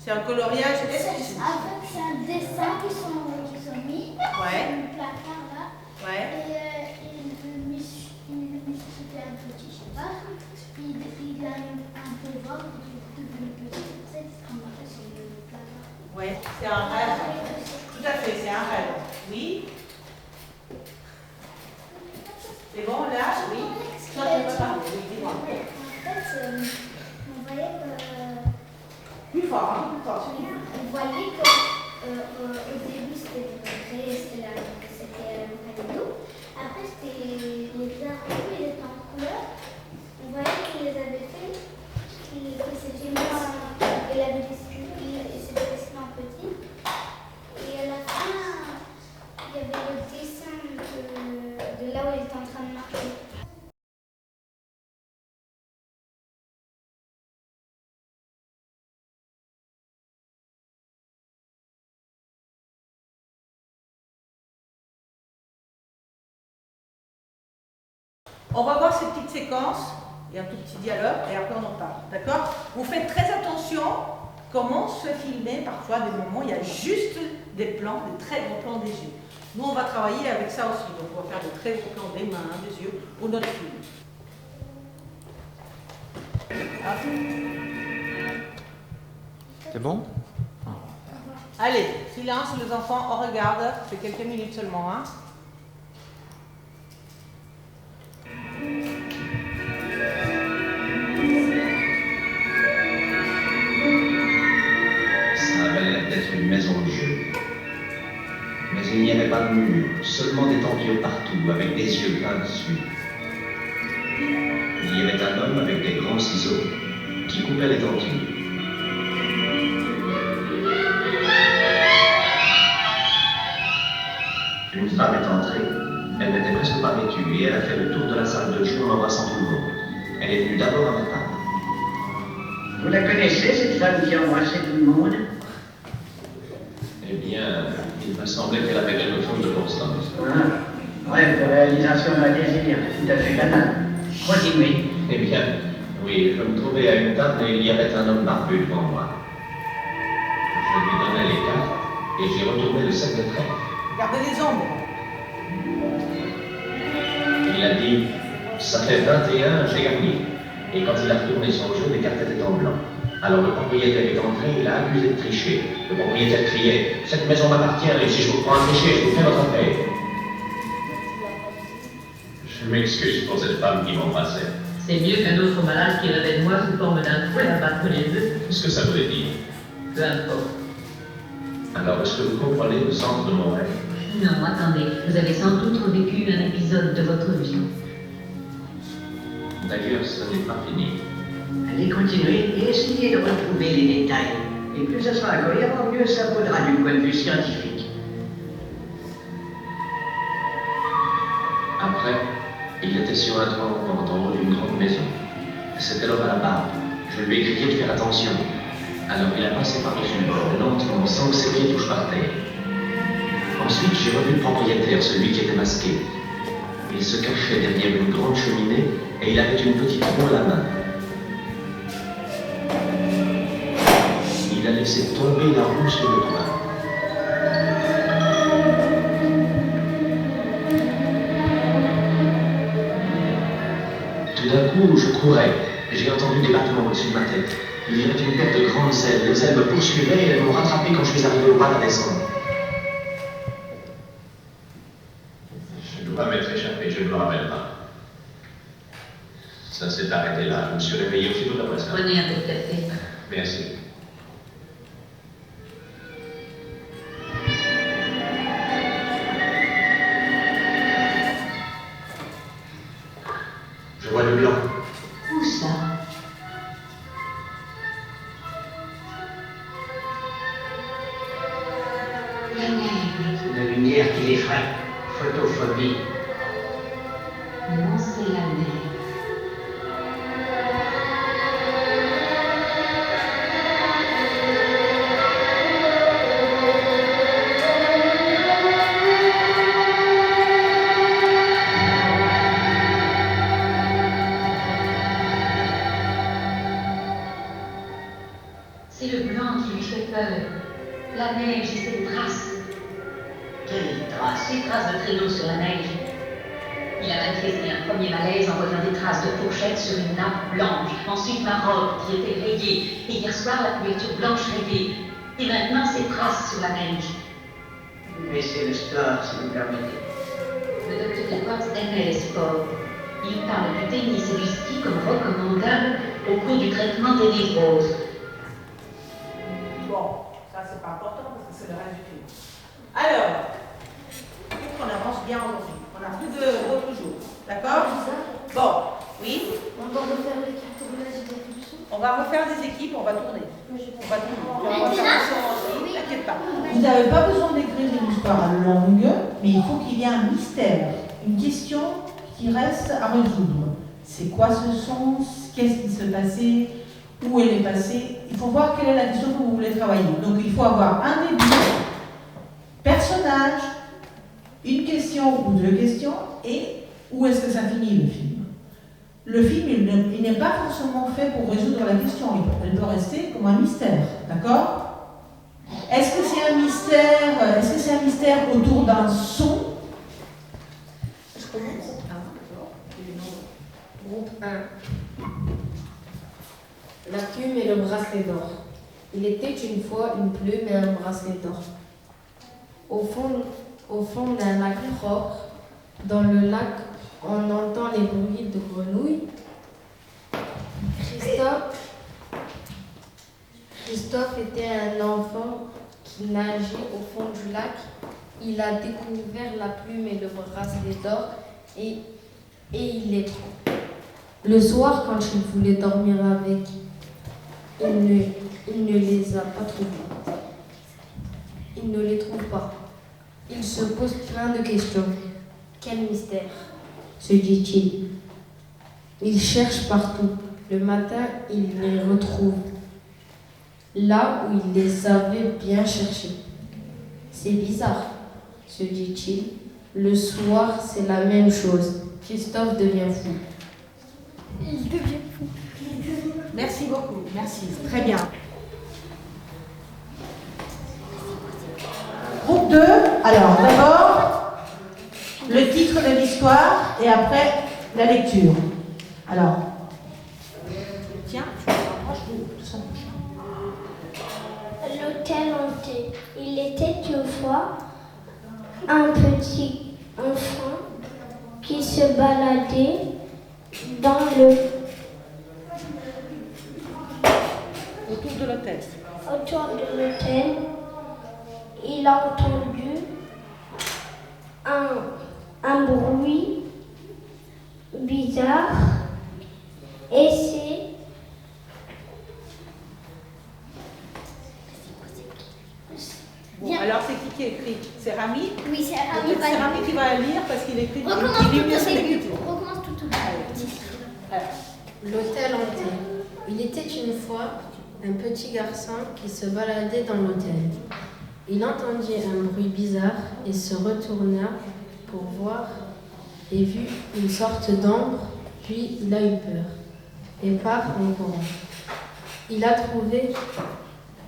C'est un coloriage. En fait, c'est un dessin qui sont mis Ouais. sur le placard là. Ouais. Et il met super un petit, je sais pas. Il a un peu voir, il est devenu petit. C'est ce qu'on a fait sur le placard. Ouais, c'est un rêve. Tout à fait, c'est un rêve. Oui. C'est bon là? Oui. Ça, je peux parler. Oui, dis-moi. En fait, on voyait que. Plus fort, hein, plus fort. On voyait qu'au début c'était un cadeau. Après c'était les arts, ils étaient en couleur. On voyait qu'il les avait fait, que c'était moi, il avait dessiné, et c'était dessiné en petit. Et à la fin, il y avait le dessin de là où il était en train de marcher. On va voir ces petites séquences et un tout petit dialogue et après on en parle. D'accord? Vous faites très attention comment se filmer parfois des moments, il y a juste des plans, des très gros plans des yeux. Nous on va travailler avec ça aussi, donc on va faire de très gros plans des mains, des yeux pour notre film. C'est bon? Allez, silence les enfants, on regarde, c'est quelques minutes seulement. Hein. Ça avait l'air d'être une maison de jeu. Mais il n'y avait pas de mur, seulement des tentures partout, avec des yeux pleins de suie. Il y avait un homme avec des grands ciseaux qui coupait les tentures. Une femme est entrée. Elle n'était presque pas vêtue et elle a fait le tour de la salle de jeu en embrassant tout le monde. Elle est venue d'abord à ma table. Vous la connaissez, cette femme qui a embrassé tout le monde? Eh bien, il me semblait qu'elle avait quelque chose de constance. Ah, bref, de réalisation d'un désir, tout à fait banal. Continuez. Eh bien, oui, je me trouvais à une table et il y avait un homme barbu devant moi. Je lui donnai les cartes et j'ai retourné le 7 de trèfle. Regardez les ombres. Il dit, ça fait 21, j'ai gagné. Et quand il a retourné son jeu, les cartes étaient en blanc. Alors le propriétaire est entré, il a accusé de tricher. Le propriétaire criait, cette maison m'appartient, et si je vous prends un tricher, je vous fais votre paix. Je m'excuse pour cette femme qui m'embrassait. C'est mieux qu'un autre malade qui rêvait de moi sous forme d'un fouet à battre les œufs. Qu'est-ce que ça voulait dire? Peu importe. Alors, est-ce que vous comprenez le sens de mon rêve? Non, attendez, vous avez sans doute revécu un épisode de votre vie. D'ailleurs, ce n'est pas fini. Allez continuer et essayez de retrouver les détails. Et plus ça sera cohérent, mieux ça vaudra du point de vue scientifique. Après, il était sur un toit en haut d'une grande maison. C'était l'homme à la barbe. Je lui ai crié de faire attention. Alors il a passé par-dessus le bord, lentement, sans que ses pieds touchent par terre. Ensuite, j'ai revu le propriétaire, celui qui était masqué. Il se cachait derrière une grande cheminée et il avait une petite roue à la main. Il a laissé tomber la roue sur le toit. Tout d'un coup, je courais. J'ai entendu des battements au-dessus de ma tête. Il y avait une paire de grandes ailes. Les ailes me poursuivaient et elles m'ont rattrapé quand je suis arrivé au bas de la descente. Je dois m'être échappé, je ne me rappelle pas. Ça s'est arrêté là. Je me suis réveillé aussitôt après ça. Prenez un peu de café. Merci. Je vois le blanc. Où ça? La neige. C'est la lumière qui l'effraie. Photophobie. Non, c'est la neige. C'est le blanc qui lui fait peur. La neige et ses traces. Quelle trace! Ces traces de traîneau sur la neige. Il a manifesté un premier malaise en voyant des traces de fourchettes sur une nappe blanche. Ensuite, ma robe qui était rayée. Et hier soir, la couverture blanche rayée. Et maintenant, ces traces sur la neige. Mais c'est le sport, si vous permettez. Le docteur Edwards aimait les sports. Il parle du tennis et du ski comme recommandable au cours du traitement des névroses. Bon, ça c'est pas important parce que c'est le reste du film. Alors, il faut qu'on avance bien aujourd'hui. On n'a plus d'autres jours. D'accord? Bon, oui. On va refaire les cartographies des attributions. On va refaire des équipes, on va tourner. On va tourner. On va Maintenant? faire ça aussi, t'inquiète pas. Vous n'avez pas besoin d'écrire une histoire longue, mais il faut qu'il y ait un mystère, une question qui reste à résoudre. C'est quoi ce son? Qu'est-ce qui s'est passé? Où elle est passée? Il faut voir quelle est la question que vous voulez travailler. Donc il faut avoir un début, personnage, une question ou deux questions, et où est-ce que ça finit le film? Le film, il n'est pas forcément fait pour résoudre la question, elle peut rester comme un mystère, d'accord? Est-ce que c'est un mystère autour d'un son? Je commence. Groupe 1. La plume et le bracelet d'or. Il était une fois une plume et un bracelet d'or. Au fond d'un lac propre, dans le lac, on entend les bruits de grenouilles. Christophe était un enfant qui nageait au fond du lac. Il a découvert la plume et le bracelet d'or et il les prend. Le soir, quand il voulait dormir avec, il ne les a pas trouvés. Il ne les trouve pas. Il se pose plein de questions. Quel mystère, se dit-il. Il cherche partout. Le matin, il les retrouve là où il les avait bien cherchés. C'est bizarre, se dit-il. Le soir, c'est la même chose. Christophe devient fou. Il devient fou. Merci beaucoup, merci, très bien. Groupe 2, alors d'abord, le titre de l'histoire et après la lecture. Alors, tiens, je me rapproche de son bouche. L'hôtel hanté. Il était une fois un petit enfant qui se baladait dans Autour de l'hôtel. autour de l'hôtel. Il a entendu un bruit bizarre et Bon, alors c'est qui écrit? C'est Rami? Oui, c'est Peut-être c'est Rami qui va lire parce qu'il écrit. Recommence il lit tout mieux au son début. écriture. Recommence tout au début. L'hôtel hanté. Il était une fois un petit garçon qui se baladait dans l'hôtel. Il entendit un bruit bizarre et se retourna pour voir et vit une sorte d'ombre, puis il a eu peur et part en courant. Il a trouvé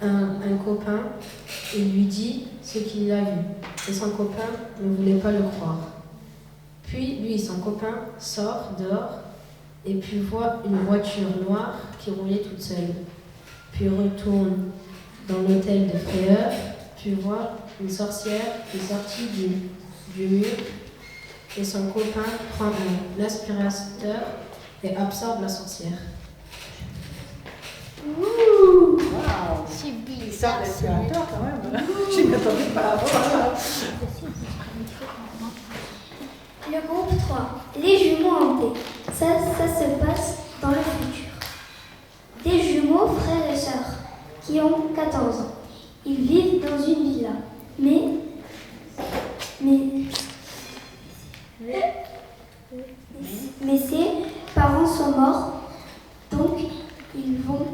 un copain et lui dit ce qu'il a vu. Et son copain ne voulait pas le croire. Puis lui et son copain sortent dehors et puis voit une voiture noire qui roulait toute seule. Puis retourne dans l'hôtel de frayeur, puis voit une sorcière qui est sortie du mur et son copain prend un aspirateur et absorbe la sorcière. Ouh, Waouh! c'est Il bizarre. sort l'aspirateur quand même. Je ne m'attendais pas. Voilà. Le groupe 3, les jumeaux hantés. Ça se passe dans le futur. Des jumeaux, frères et sœurs, qui ont 14 ans. Ils vivent dans une villa. Mais ses parents sont morts, donc ils vont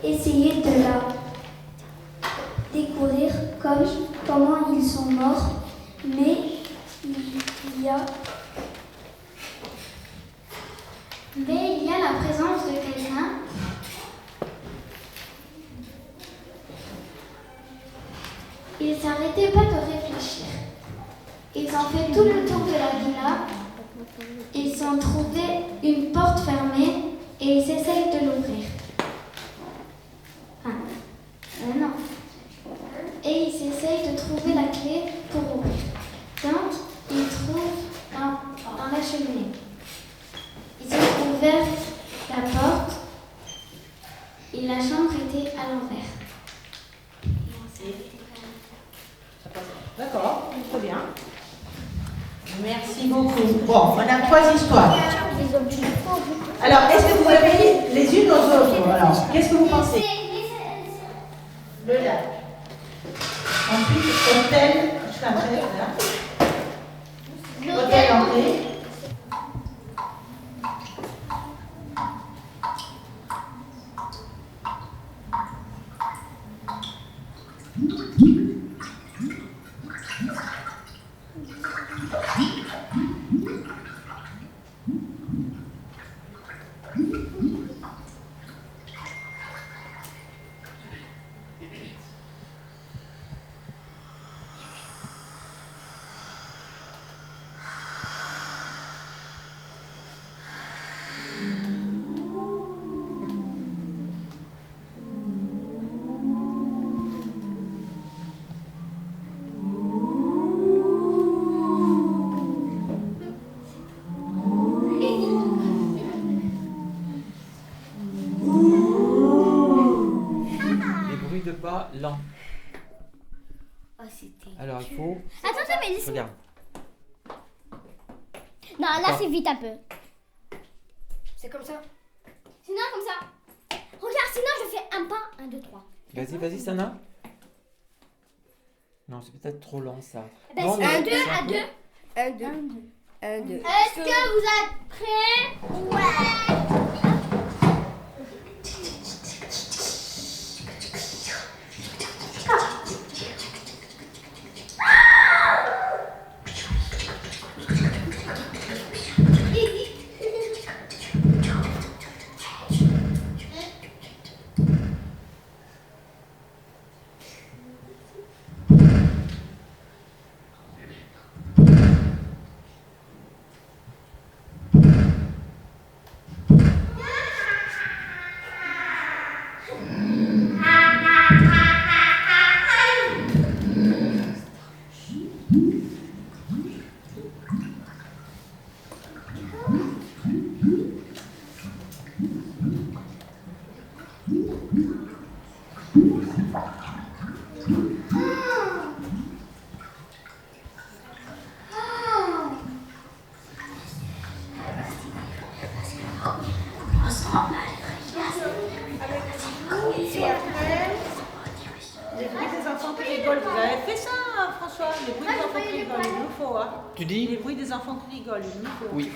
essayer de la découvrir comment ils sont morts, mais il y a la présence de quelqu'un Ils s'arrêtaient pas de réfléchir. Ils ont fait tout le tour de la villa. Ils ont trouvé une porte fermée et ils essayent de l'ouvrir. Non. Et ils essayent de trouver la clé pour ouvrir. Donc, ils trouvent dans la cheminée. Ils ont ouvert la porte et la chambre était à l'envers. D'accord, très bien. Merci beaucoup. Bon, on a 3 histoires. Alors, est-ce que vous avez les unes aux autres? Alors, qu'est-ce que vous pensez? Le lac. Ensuite, hôtel, juste après, là. Hôtel entrée. Pas lent. Oh, c'était. Alors il faut. Attends, mais laisse-moi. Regarde. Non, là Attends. c'est vite un peu. C'est comme ça. Sinon, comme ça. Regarde, sinon je fais un pas, 1, 2, 3. Vas-y, Sana. Non, c'est peut-être trop lent ça. Ben, Non, c'est mais- 1, 2, à 2. 1, 2. 1, 2. Est-ce que vous êtes prêts? Ouais. faut, hein. Tu dis? Les bruits des enfants qui rigolent, il nous faut. Oui.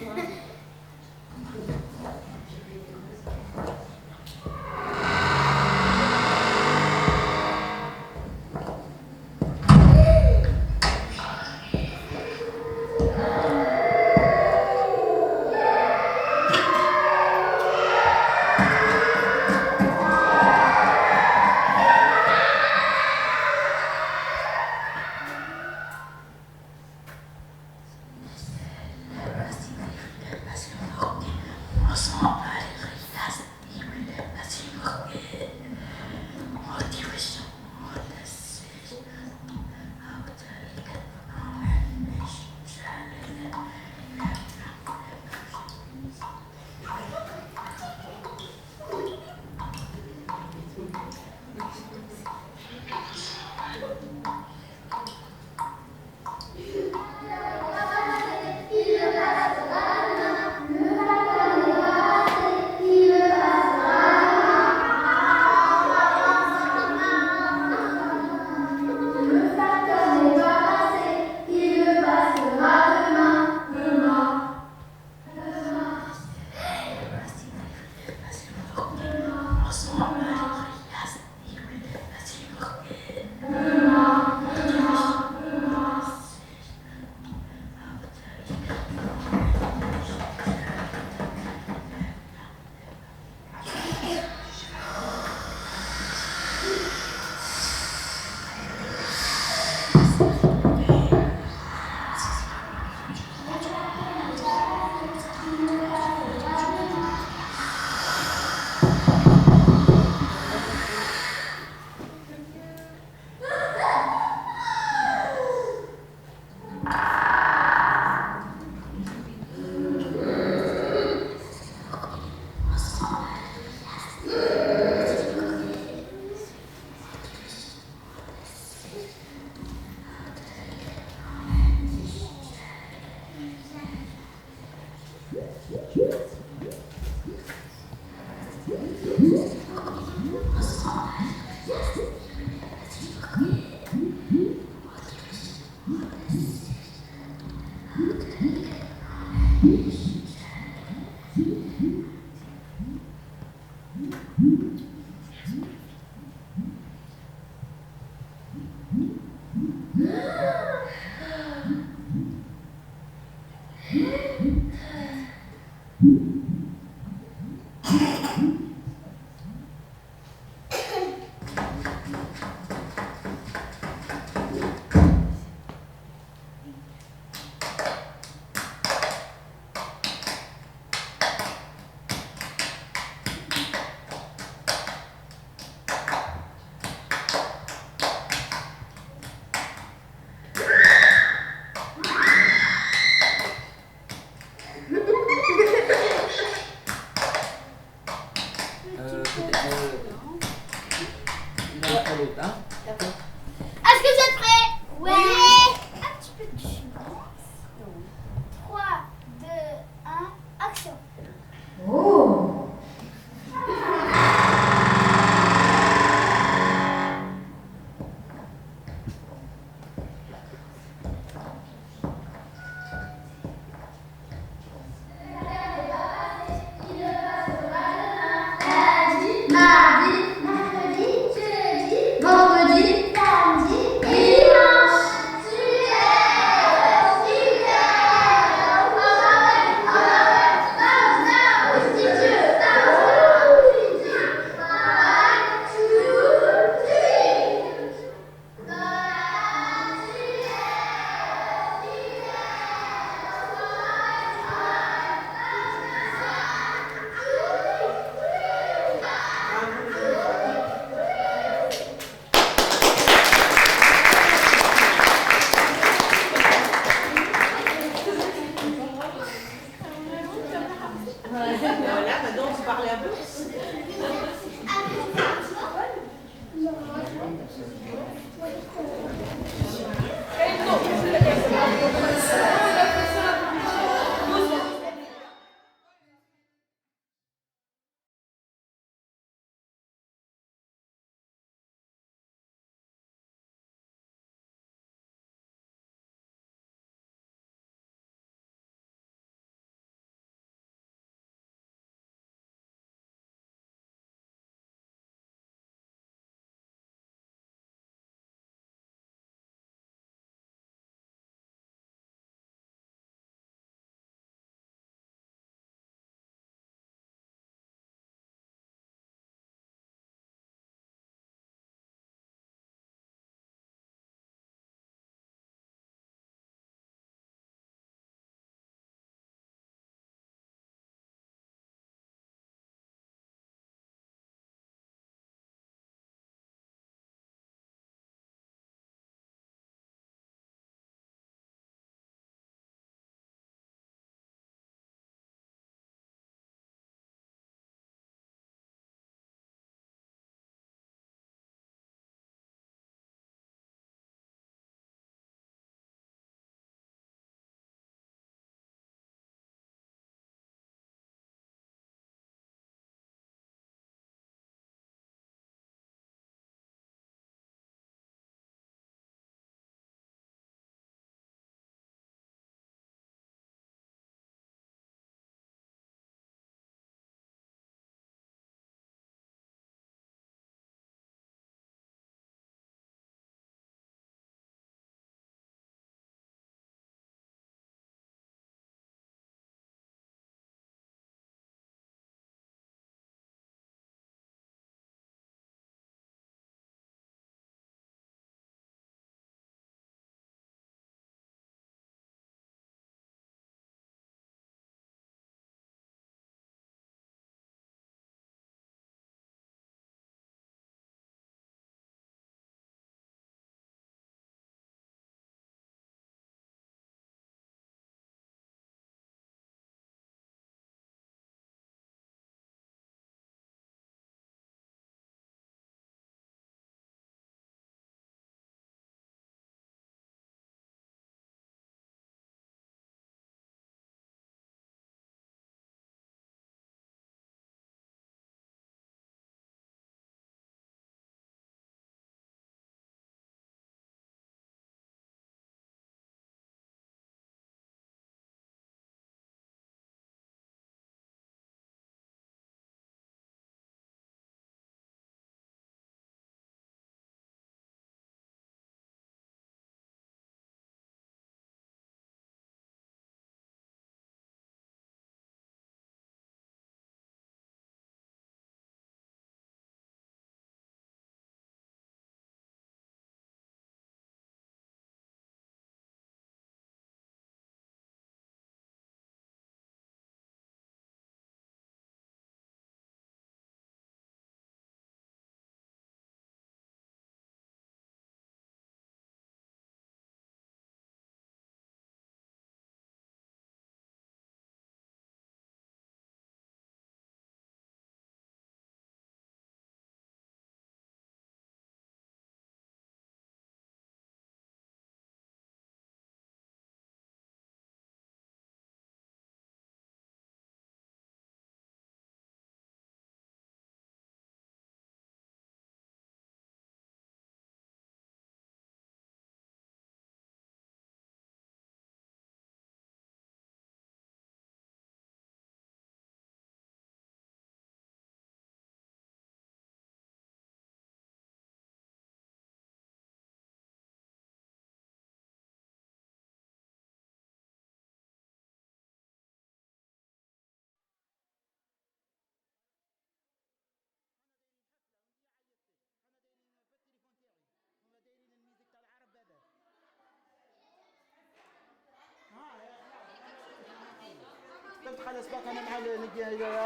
نخلص بقى انا مع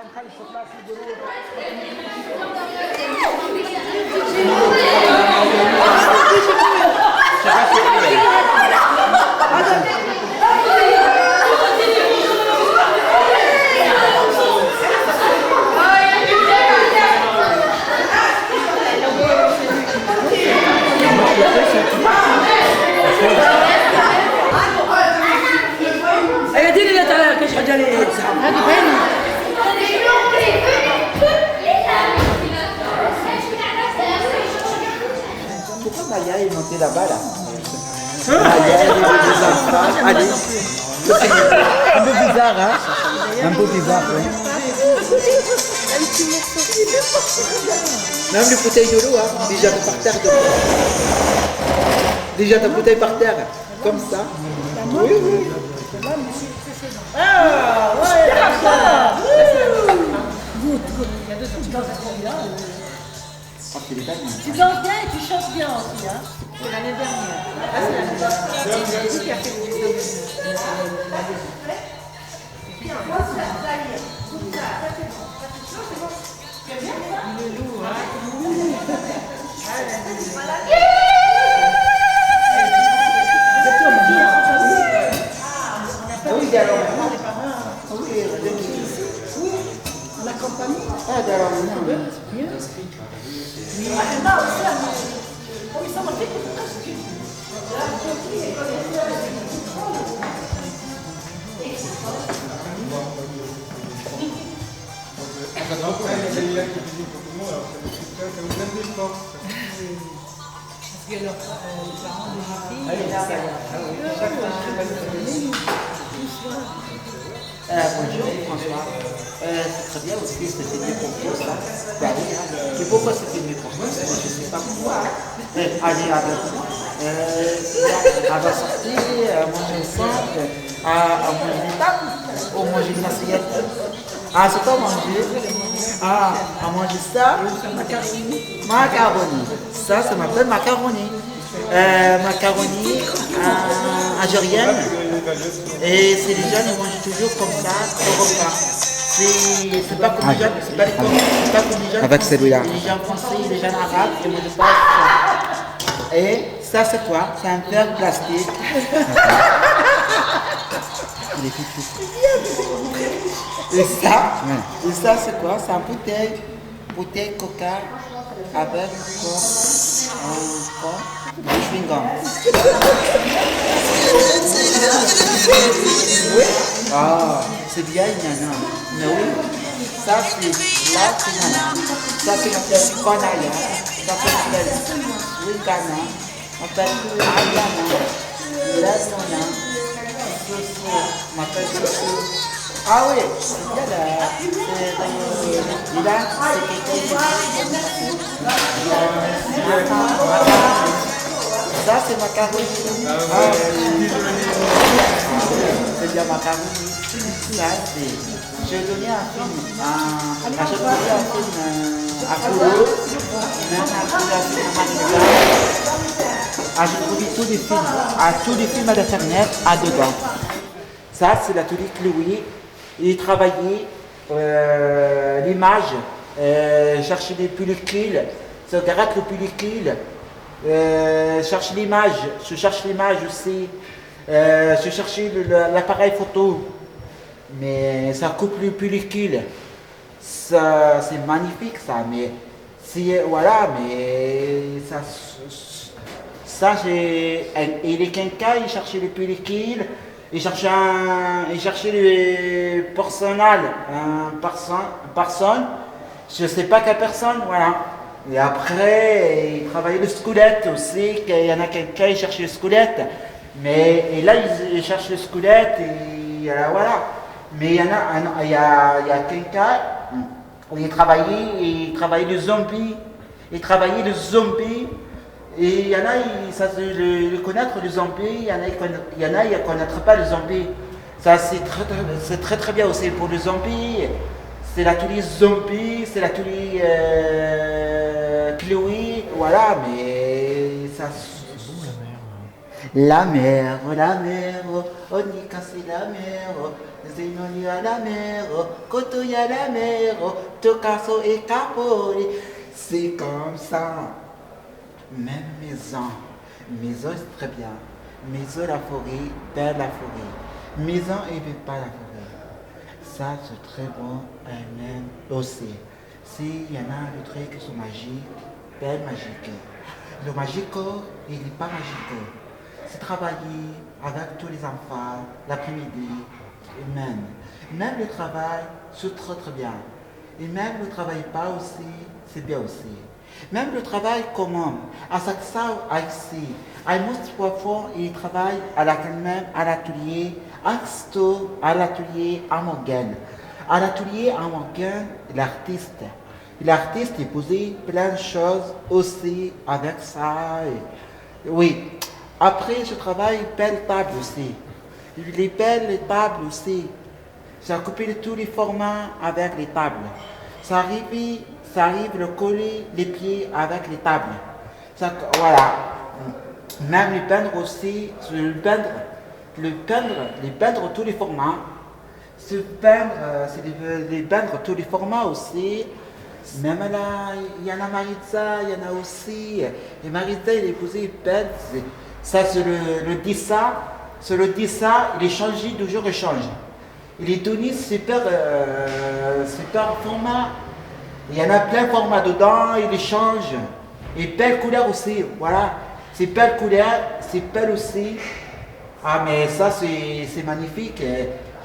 نخلص خلاص الجروب Pourquoi Maya est montée là-bas là? Maya est des enfants. Allez. Un peu bizarre, hein? Un peu bizarre, oui. Même les bouteilles de l'eau, hein? Déjà par terre de Déjà ta bouteille par terre, comme ça. Oui, oui. Ah, ouais, tu danses bien et tu chantes bien aussi, hein. C'est l'année dernière. Ah, c'est l'année dernière. C'est qui a fait le Oui, alors. La compagnie. Ah, alors, non. Bonjour François. C'est très bien aussi, c'est filmé pour toi ça. Bah oui, mais pourquoi c'est filmé pour toi? Je ne sais pas pourquoi. Allez avec moi. Elle va sortir, manger ensemble, à manger des tables, ou manger une assiette. Ah, c'est pas manger. Ah, à manger ça. Macaroni. Ça m'appelle macaroni. Macaroni algérienne. Et c'est les jeunes, ils mangent toujours comme ça, au repas. C'est pas comme les jeunes, c'est pas comme les jeunes. Avec celui-là. Les jeunes français, les jeunes arabes, ils mangent pas ça. Et ça c'est quoi? C'est un verre plastique. Il est tout. Et ça c'est quoi? C'est un bouteille coca avec du chewing-gum. Oui. Ah, c'est bien nana. Mais oui, ça c'est là c'est nana. Ça c'est ma tête Kanaya. Ça c'est ma tête oui Ghana. Ma tête Ayana. Là nana. Soso. Ma tête Soso. Ah oui, c'est bien là. Là c'est quelqu'un. Ça c'est macaroni. C'est bien macaroni. Ça c'est. J'ai donné un film à Kolo, même un film à j'ai trouvé tous les films à l'internet à dedans. Ça c'est l'atelier Chloé. Il travaillait l'image, chercher des pellicules, se gratte le pellicule. Je cherche l'image aussi, je cherchais l'appareil photo, mais ça coupe le pellicule, ça c'est magnifique ça, mais voilà, mais ça il est quelqu'un, il cherchait les pellicules, il cherchait le personnel, personne, je sais pas quelle personne, voilà. Et après, il travaillait le squelette aussi, qu'il y en a quelqu'un qui cherche le squelette. Et là, il cherche le squelette et voilà. Mais il y a quelqu'un, il travaillait le zombie. Il travaillait le zombie. Et il y en a, ça le connaître le zombie, il y en a, ils ne connaîtront pas le zombie. Ça, c'est très très bien aussi pour le zombie. C'est l'atelier zombie, c'est l'atelier Chloé, voilà, mais ça. La mer, on dit quand c'est la mer, Zenoni à la mer, Kotoy à la mer, Tokaso et Capoli. C'est comme ça. Même maison c'est très bien. Maison la forêt, belle la forêt. Maison et pas la forêt. Ça c'est très bon, et même aussi. S'il y en a des trucs qui sont magiques, belle magique. Le magique, il n'est pas magique. C'est travailler avec tous les enfants l'après-midi, et même le travail, c'est très très bien. Et même le travail pas aussi, c'est bien aussi. Même le travail commun, à chaque fois, ici, à most fois, il travaille à l'atelier, à l'atelier à Morgan. À l'atelier à Morgan, l'artiste. L'artiste est posé plein de choses aussi avec ça. Oui. Après, je travaille belle table aussi. Les belles tables aussi. J'ai coupé tous les formats avec les tables. Ça arrive de coller les pieds avec les tables. Ça, voilà. Même les peindre aussi, les peindre tous les formats. C'est les peindre tous les formats aussi. Même là, il y en a Maritza, il y en a aussi. Et Maritza, il est posé peindre. Ça, c'est le dessin. C'est le dessin, il est changé, toujours il change. Il est donné super format. Il y en a plein de formats dedans, il les change. Et belle couleur aussi, voilà. C'est belle couleur, c'est belle aussi. Ah, mais ça, c'est magnifique.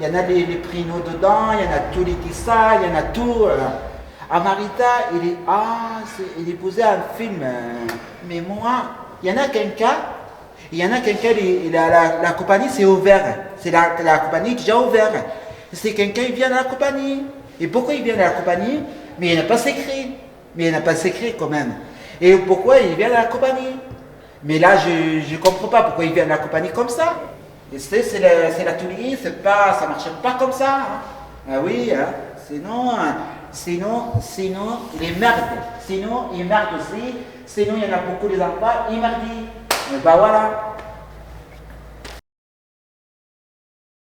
Il y en a les prénoms dedans, il y en a tous les dessins, il y en a tout. À Marita, il est posé un film. Mais moi, il y en a quelqu'un, la compagnie c'est ouvert. C'est la compagnie déjà ouverte. C'est quelqu'un qui vient de la compagnie. Et pourquoi il vient de la compagnie? Mais il n'a pas secret. Quand même. Et pourquoi il vient de la compagnie? Mais là, je ne comprends pas pourquoi il vient de la compagnie comme ça. Et c'est l'atelier, ça ne marche pas comme ça. Hein. Ah oui, hein. Sinon, il merde. Sinon, il merde aussi. Sinon, il y en a beaucoup des enfants, il merdent. Et ben voilà.